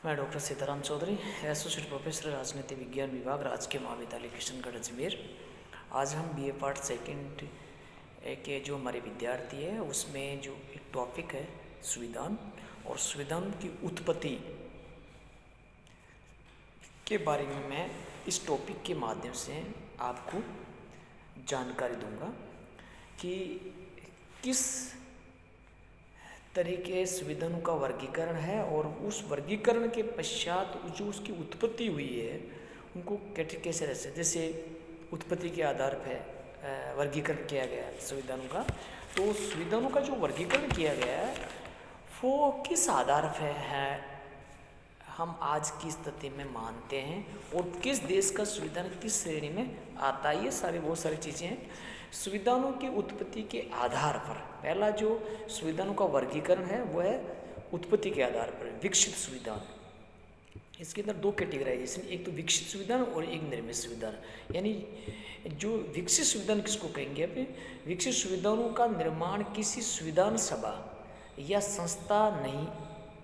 मैं doctor Sitaram Chaudhary, associate professor राजनीति विज्ञान विभाग, राजकीय महाविद्यालय किशनगढ़ अजमेर। आज हम बीए पार्ट सेकंड के जो हमारे विद्यार्थी है उसमें जो एक टॉपिक है संविधान और संविधान की उत्पत्ति के बारे में मैं इस टॉपिक के माध्यम से आपको जानकारी दूंगा कि किस तरीके संविधानों का वर्गीकरण है और उस वर्गीकरण के पश्चात जो उसकी उत्पत्ति हुई है उनको कैसे रहते, जैसे उत्पत्ति के आधार पर वर्गीकरण किया गया है संविधानों का। तो संविधानों का जो वर्गीकरण किया गया है वो किस आधार पर है हम आज की स्थिति में मानते हैं और किस देश का संविधान किस श्रेणी में आता है, ये बहुत सारी चीज़ें हैं। संविधानों की उत्पत्ति के आधार पर पहला जो संविधानों का वर्गीकरण है वो है उत्पत्ति के आधार पर विकसित संविधान। इसके अंदर दो कैटेगराइजेशन, एक तो विकसित संविधान और एक निर्मित संविधान। यानी जो विकसित संविधान किसको कहेंगे, अपने विकसित संविधानों का निर्माण किसी संविधान सभा या संस्था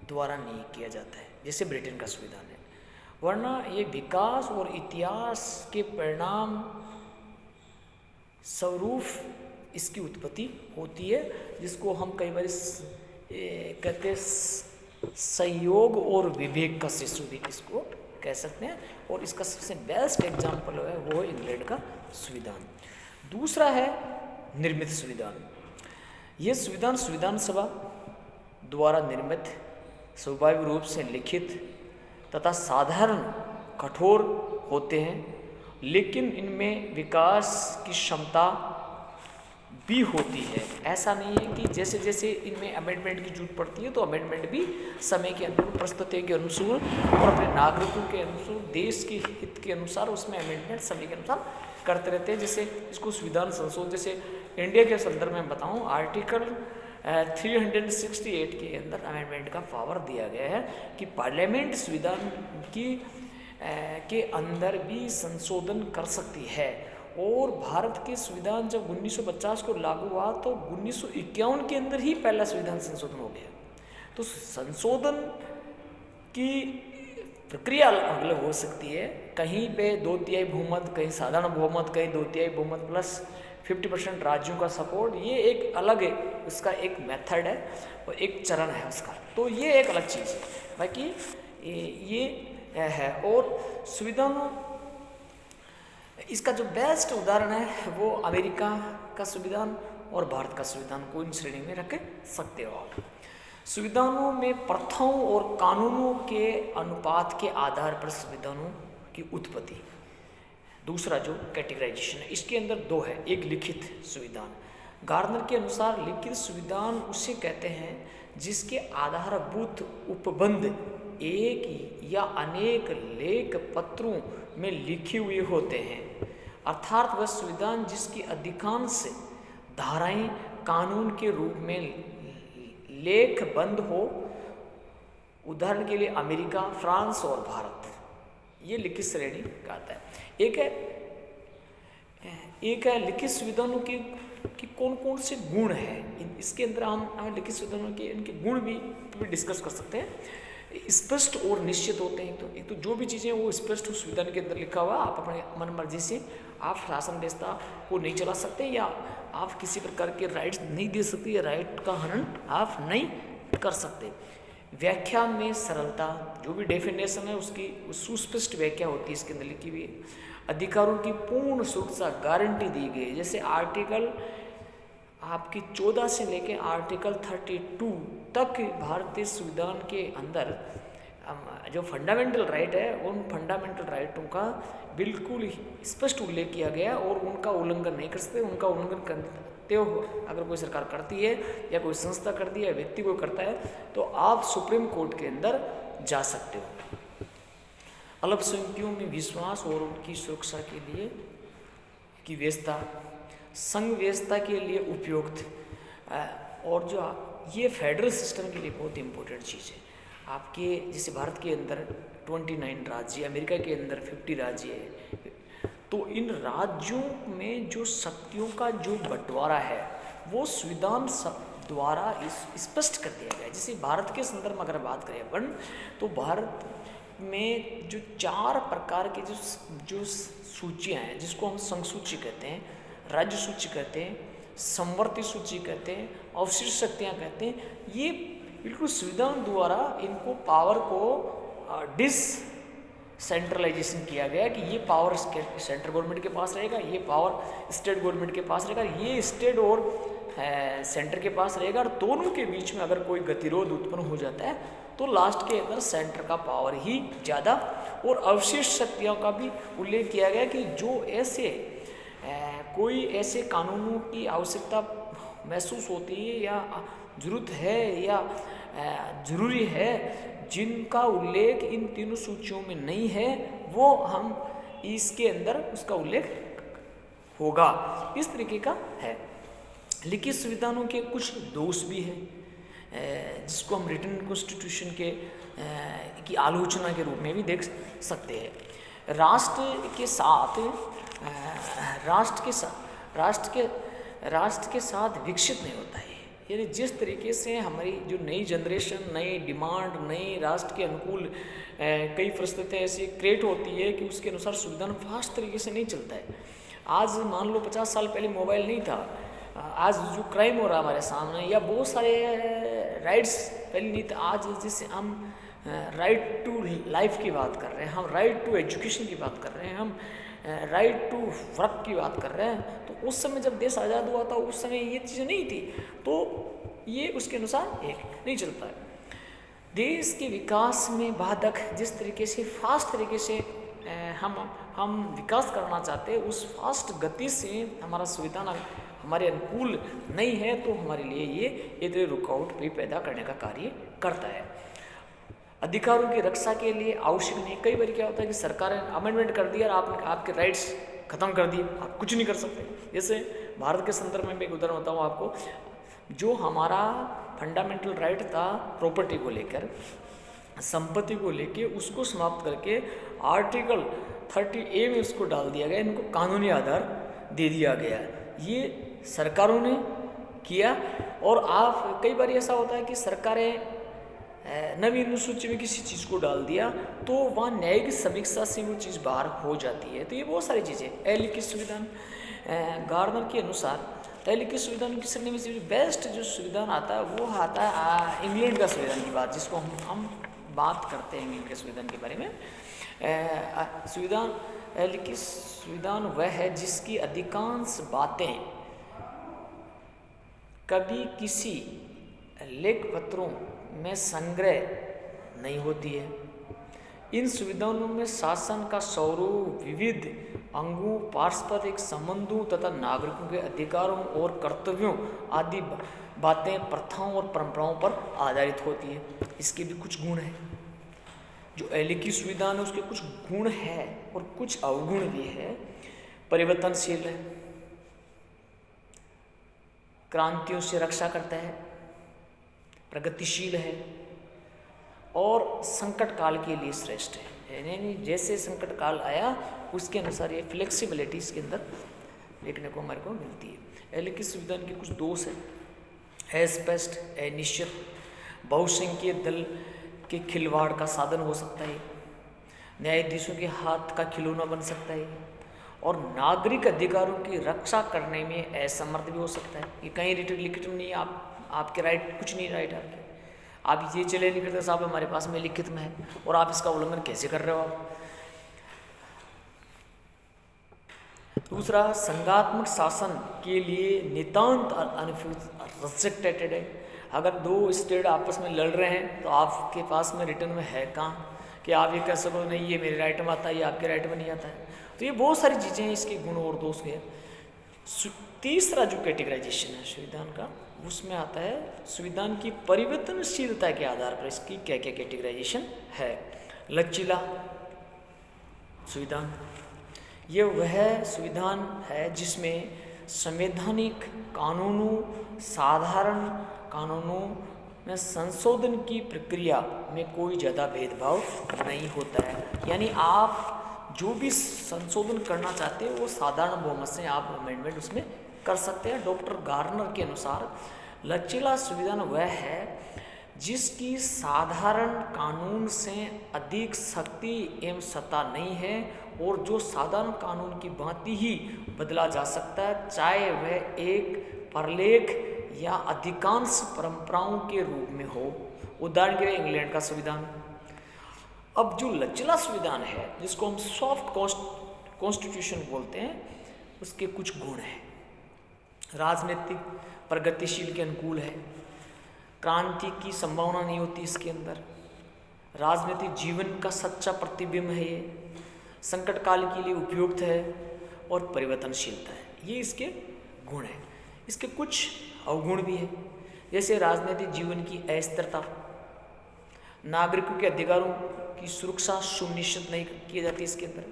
द्वारा नहीं किया जाता है, जैसे ब्रिटेन का संविधान है, वरना ये विकास और इतिहास के परिणाम स्वरूप इसकी उत्पत्ति होती है, जिसको हम कई बार कहते हैं संयोग और विवेक का शिशु भी इसको कह सकते हैं। और इसका सबसे बेस्ट एग्जाम्पल है वो है इंग्लैंड का संविधान। दूसरा है निर्मित संविधान। ये संविधान सभा द्वारा निर्मित, स्वाभाविक रूप से लिखित तथा साधारण कठोर होते हैं, लेकिन इनमें विकास की क्षमता भी होती है। ऐसा नहीं है कि जैसे जैसे इनमें अमेंडमेंट की जरूरत पड़ती है तो अमेंडमेंट भी समय के अनुरूप, परिस्थितियों के अनुसार और अपने नागरिकों के अनुसार, देश के हित के अनुसार उसमें अमेंडमेंट समय के अनुसार करते रहते हैं। जैसे इसको संविधान संशोधन, जैसे इंडिया के संदर्भ में बताऊँ, आर्टिकल 368 के अंदर अमेंडमेंट का पावर दिया गया है कि पार्लियामेंट संविधान के अंदर भी संशोधन कर सकती है। और भारत के संविधान जब 1950 को लागू हुआ तो 1951 के अंदर ही पहला संविधान संशोधन हो गया। तो संशोधन की प्रक्रिया अलग हो सकती है, कहीं पे 2/3 बहुमत, कहीं साधारण बहुमत, कहीं 2/3 बहुमत प्लस 50% राज्यों का सपोर्ट, ये एक अलग है, उसका एक मेथड है और एक चरण है उसका। तो ये एक अलग चीज़ है, बाकी ये है। और संविधानों, इसका जो बेस्ट उदाहरण है वो अमेरिका का संविधान और भारत का संविधान को इन श्रेणी में रख सकते हो आप। संविधानों में प्रथाओं और कानूनों के अनुपात के आधार पर संविधानों की उत्पत्ति। दूसरा जो कैटेगराइजेशन है इसके अंदर दो है, एक लिखित संविधान। गार्नर के अनुसार लिखित संविधान उसे कहते हैं जिसके आधारभूत उपबंध एक या अनेक लेख पत्रों में लिखे हुए होते हैं, अर्थात वह संविधान जिसकी अधिकांश धाराएं कानून के रूप में लेखबंद हो। उदाहरण के लिए अमेरिका, फ्रांस और भारत, ये लिखित श्रेणी का आता है। एक है लिखित संविधानों के कि कौन कौन से गुण हैं, इसके अंदर हम लिखित संविधानों के इनके गुण भी डिस्कस कर सकते हैं। स्पष्ट और निश्चित होते हैं। तो एक तो जो भी चीज़ें वो स्पष्ट उस संविधान के अंदर लिखा हुआ, आप अपने मन मर्जी से आप शासन व्यवस्था को नहीं चला सकते, या आप किसी प्रकार के राइट्स नहीं दे सकते, या राइट का हनन आप नहीं कर सकते। व्याख्या में सरलता, जो भी डेफिनेशन है उसकी सुस्पष्ट व्याख्या होती है इसके अंदर लिखी हुई। अधिकारों की पूर्ण सुरक्षा गारंटी दी गई, जैसे आर्टिकल आपकी 14 से लेकर आर्टिकल 32 तक भारतीय संविधान के अंदर जो फंडामेंटल राइट है उन फंडामेंटल राइटों का बिल्कुल स्पष्ट उल्लेख किया गया और उनका उल्लंघन नहीं कर सकते। उनका उल्लंघन करते हो अगर कोई सरकार करती है या कोई संस्था करती है या व्यक्ति को करता है तो आप सुप्रीम कोर्ट के अंदर जा सकते हो। अल्पसंख्यकों में विश्वास और उनकी सुरक्षा के लिए की व्यवस्था, संघ व्यवस्था के लिए उपयुक्त, और जो ये फेडरल सिस्टम के लिए बहुत इंपॉर्टेंट चीज़ है। आपके जैसे भारत के अंदर 29 राज्य, अमेरिका के अंदर 50 राज्य है, तो इन राज्यों में जो शक्तियों का जो बंटवारा है वो संविधान द्वारा स्पष्ट कर दिया गया है। जैसे भारत के संदर्भ में अगर बात करें अपन, तो भारत में जो 4 प्रकार के जो सूचियाँ हैं, जिसको हम संसूची कहते हैं, राज्य सूची कहते हैं, संवर्ती सूची कहते हैं, अवशिष्ट शक्तियाँ कहते हैं, ये बिल्कुल संविधान द्वारा इनको पावर को सेंट्रलाइजेशन किया गया कि ये पावर सेंट्रल गवर्नमेंट के पास रहेगा, ये पावर स्टेट गवर्नमेंट के पास रहेगा, ये स्टेट और सेंटर के पास रहेगा, और दोनों के बीच में अगर कोई गतिरोध उत्पन्न हो जाता है तो लास्ट के अंदर सेंटर का पावर ही ज़्यादा। और अवशिष्ट शक्तियों का भी उल्लेख किया गया कि जो ऐसे कोई ऐसे कानूनों की आवश्यकता महसूस होती है या जरूरत है या जरूरी है जिनका उल्लेख इन तीनों सूचियों में नहीं है, वो हम इसके अंदर उसका उल्लेख होगा, इस तरीके का है। लिखित संविधानों के कुछ दोष भी हैं, जिसको हम रिटन कॉन्स्टिट्यूशन के की आलोचना के रूप में भी देख सकते हैं। राष्ट्र के साथ विकसित नहीं होता है। यानी जिस तरीके से हमारी जो नई जनरेशन, नई डिमांड, नई राष्ट्र के अनुकूल कई परिस्थितियाँ ऐसी क्रिएट होती है कि उसके अनुसार संविधान फास्ट तरीके से नहीं चलता है। आज मान लो 50 साल पहले मोबाइल नहीं था, आज जो क्राइम हो रहा है हमारे सामने, या बहुत सारे राइट्स पहले नहीं था, आज जैसे हम राइट टू लाइफ की बात कर रहे हैं, हम राइट टू एजुकेशन की बात कर रहे हैं, हम राइट टू वर्क की बात कर रहे हैं। तो उस समय जब देश आज़ाद हुआ था उस समय ये चीज़ें नहीं थी, तो ये उसके अनुसार एक नहीं चलता है। देश के विकास में बाधक जिस तरीके से फास्ट तरीके से हम विकास करना चाहते हैं, उस फास्ट गति से हमारा संविधान हमारे अनुकूल नहीं है, तो हमारे लिए ये रुकावट भी पैदा करने का कार्य करता है। अधिकारों की रक्षा के लिए आवश्यक नहीं। कई बार क्या होता है कि सरकार ने अमेंडमेंट कर दिया और आपने आपके राइट्स खत्म कर दिए, आप कुछ नहीं कर सकते। जैसे भारत के संदर्भ में मैं एक उदाहरण बताऊँ आपको, जो हमारा फंडामेंटल राइट था प्रॉपर्टी को लेकर, संपत्ति को लेके, उसको समाप्त करके आर्टिकल 30A में उसको डाल दिया गया, इनको कानूनी आधार दे दिया गया। ये सरकारों ने किया। और आप कई बार ऐसा होता है कि सरकारें नवीन अनुसूची में किसी चीज़ को डाल दिया तो वहाँ न्यायिक समीक्षा से वो चीज़ बाहर हो जाती है। तो ये बहुत सारी चीज़ें। लिखित संविधान गार्डनर के अनुसार लिखित संविधान की श्रेणी में से बेस्ट जो संविधान आता है वो आता है इंग्लैंड का संविधान की बात, जिसको हम बात करते हैं इंग्लैंड के संविधान के बारे में। लिखित संविधान वह है जिसकी अधिकांश बातें कभी किसी लेख पत्रों में संग्रह नहीं होती है। इन संविधानों में शासन का स्वरूप विविध अंगों, पारस्परिक संबंधों तथा नागरिकों के अधिकारों और कर्तव्यों आदि बातें, प्रथाओं और परंपराओं पर आधारित होती है। इसके भी कुछ गुण हैं। जो लिखित संविधान है उसके कुछ गुण है और कुछ अवगुण भी है। परिवर्तनशील है, क्रांतियों से रक्षा करता है, प्रगतिशील है और संकट काल के लिए श्रेष्ठ है। यानी जैसे संकट काल आया उसके अनुसार ये फ्लेक्सिबिलिटी इसके अंदर देखने को हमारे को मिलती है। लिखित संविधान के कुछ दोष हैं। स्पष्ट, निश्चित, बहुसंख्यीय दल के खिलवाड़ का साधन हो सकता है, न्यायाधीशों के हाथ का खिलौना बन सकता है और नागरिक अधिकारों की रक्षा करने में असमर्थ भी हो सकता है। ये कहीं लिखित में नहीं, आपके राइट कुछ नहीं, राइट आपके, आप ये चले नहीं करते साहब हमारे पास में लिखित में है और आप इसका उल्लंघन कैसे कर रहे हो आप। दूसरा, संघात्मक शासन के लिए नितांत अनरिस्ट्रिक्टेड है। अगर दो स्टेट आपस में लड़ रहे हैं तो आपके पास में रिटर्न में है कहाँ कि आप ये कह सको नहीं ये मेरे राइट में आता है, ये आपके राइट में नहीं आता है। तो ये बहुत सारी चीज़ें हैं, इसके गुण और दोष हैं। तीसरा जो कैटेगराइजेशन है संविधान का, उसमें आता है संविधान की परिवर्तनशीलता के आधार पर इसकी क्या क्या कैटेगराइजेशन है। लचीला संविधान, ये वह संविधान है जिसमें संवैधानिक कानूनों, साधारण कानूनों में संशोधन की प्रक्रिया में कोई ज़्यादा भेदभाव नहीं होता है। यानी आप जो भी संशोधन करना चाहते हैं वो साधारण बहुमत से आप अमेंडमेंट उसमें कर सकते हैं। डॉक्टर गार्नर के अनुसार लचीला संविधान वह है जिसकी साधारण कानून से अधिक शक्ति एवं सत्ता नहीं है और जो साधारण कानून की भांति ही बदला जा सकता है, चाहे वह एक प्रलेख या अधिकांश परंपराओं के रूप में हो। उदाहरण के लिए इंग्लैंड का संविधान। अब जो लचीला संविधान है, जिसको हम सॉफ्ट कॉन्स्टिट्यूशन बोलते हैं, उसके कुछ गुण हैं। राजनीतिक प्रगतिशील के अनुकूल है, क्रांति की संभावना नहीं होती इसके अंदर, राजनीतिक जीवन का सच्चा प्रतिबिंब है, ये संकट काल के लिए उपयुक्त है और परिवर्तनशीलता है। ये इसके गुण हैं। इसके कुछ अवगुण भी है, जैसे राजनीतिक जीवन की अस्थिरता, नागरिकों के अधिकारों की सुरक्षा सुनिश्चित नहीं की जाती इसके अंदर,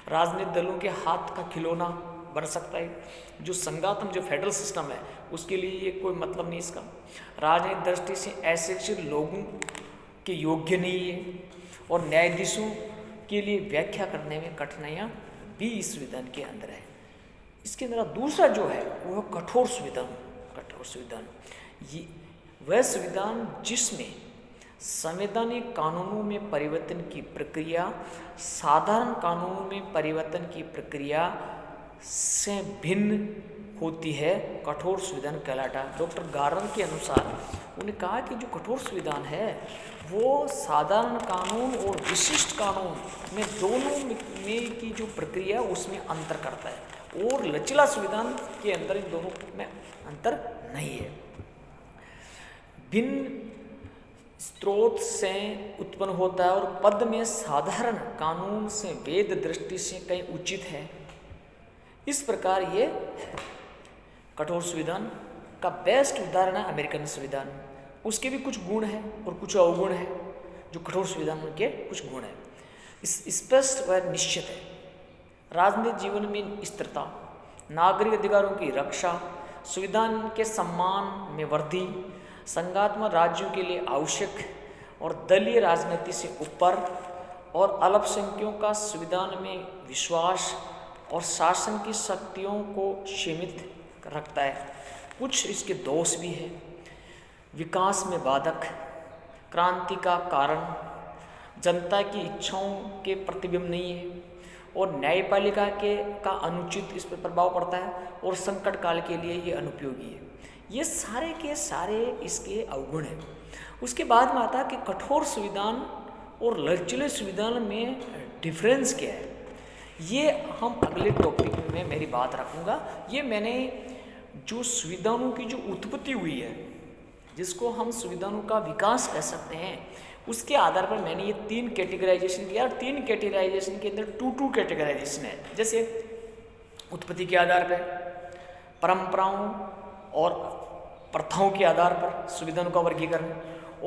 राजनीतिक दलों के हाथ का खिलौना बन सकता है, जो संघात्मक जो फेडरल सिस्टम है उसके लिए ये कोई मतलब नहीं इसका, राजनीतिक दृष्टि से अशिक्षित लोगों के योग्य नहीं है और न्यायाधीशों के लिए व्याख्या करने में कठिनाइयाँ भी इस संविधान के अंदर है। इसके अंदर दूसरा जो है वो कठोर संविधान। कठोर संविधान ये वह संविधान जिसमें संवैधानिक कानूनों में परिवर्तन की प्रक्रिया साधारण कानूनों में परिवर्तन की प्रक्रिया से भिन्न होती है, कठोर संविधान कहलाता है। डॉक्टर गार्नर के अनुसार उन्होंने कहा कि जो कठोर संविधान है वो साधारण कानून और विशिष्ट कानून में दोनों में की जो प्रक्रिया उसमें अंतर करता है और लचीला संविधान के अंदर इन दोनों में अंतर नहीं है। भिन्न स्रोत से उत्पन्न होता है और पद में साधारण कानून से वेद दृष्टि से कहीं उचित है। इस प्रकार ये कठोर संविधान का बेस्ट उदाहरण है अमेरिकन संविधान। उसके भी कुछ गुण हैं और कुछ अवगुण हैं। जो कठोर संविधान के कुछ गुण हैं, स्पष्ट व निश्चित है, राजनीतिक जीवन में स्थिरता, नागरिक अधिकारों की रक्षा, संविधान के सम्मान में वृद्धि, संघात्मक राज्यों के लिए आवश्यक और दलीय राजनीति से ऊपर और अल्पसंख्यकों का संविधान में विश्वास और शासन की शक्तियों को सीमित रखता है। कुछ इसके दोष भी है, विकास में बाधक, क्रांति का कारण, जनता की इच्छाओं के प्रतिबिंब नहीं है और न्यायपालिका का अनुचित इस पर प्रभाव पड़ता है और संकट काल के लिए ये अनुपयोगी है। ये सारे के सारे इसके अवगुण हैं। उसके बाद में आता है कि कठोर संविधान और लचीले संविधान में डिफरेंस क्या है, ये हम अगले टॉपिक में मेरी बात रखूँगा। ये मैंने जो संविधानों की जो उत्पत्ति हुई है, जिसको हम संविधानों का विकास कह सकते हैं, उसके आधार पर मैंने ये 3 कैटेगराइजेशन किया। 3 कैटेगराइजेशन के अंदर 2 कैटेगराइजेशन है। जैसे उत्पत्ति के आधार पर, परंपराओं और प्रथाओं के आधार पर संविधानों का वर्गीकरण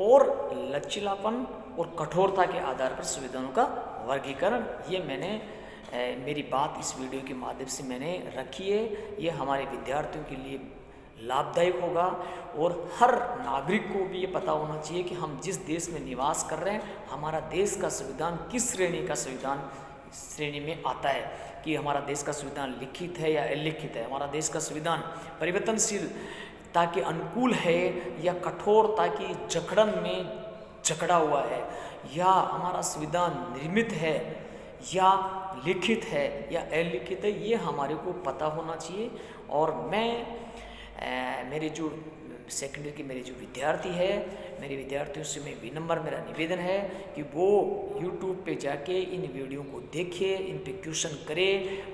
और लचीलापन और कठोरता के आधार पर संविधानों का वर्गीकरण। ये मैंने मेरी बात इस वीडियो के माध्यम से मैंने रखी है। ये हमारे विद्यार्थियों के लिए लाभदायक होगा और हर नागरिक को भी ये पता होना चाहिए कि हम जिस देश में निवास कर रहे हैं, हमारा देश का संविधान किस श्रेणी का संविधान श्रेणी में आता है, कि हमारा देश का संविधान लिखित है या अलिखित है, हमारा देश का संविधान परिवर्तनशीलता के अनुकूल है या कठोरता की जकड़न में जकड़ा हुआ है, या हमारा संविधान निर्मित है या लिखित है या अलिखित है। ये हमारे को पता होना चाहिए। और मैं मेरे जो सेकेंडरी के मेरे जो विद्यार्थी है, मेरे विद्यार्थियों से मैं विनम्र मेरा निवेदन है कि वो YouTube पे जाके इन वीडियो को देखे, इन पे क्वेश्चन करे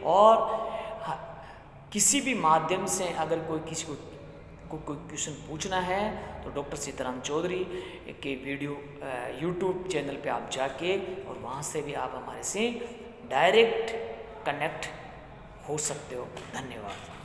और किसी भी माध्यम से अगर कोई किसी को कोई क्वेश्चन पूछना है तो डॉक्टर सीताराम चौधरी के वीडियो YouTube चैनल पे आप जाके और वहाँ से भी आप हमारे से डायरेक्ट कनेक्ट हो सकते हो। धन्यवाद।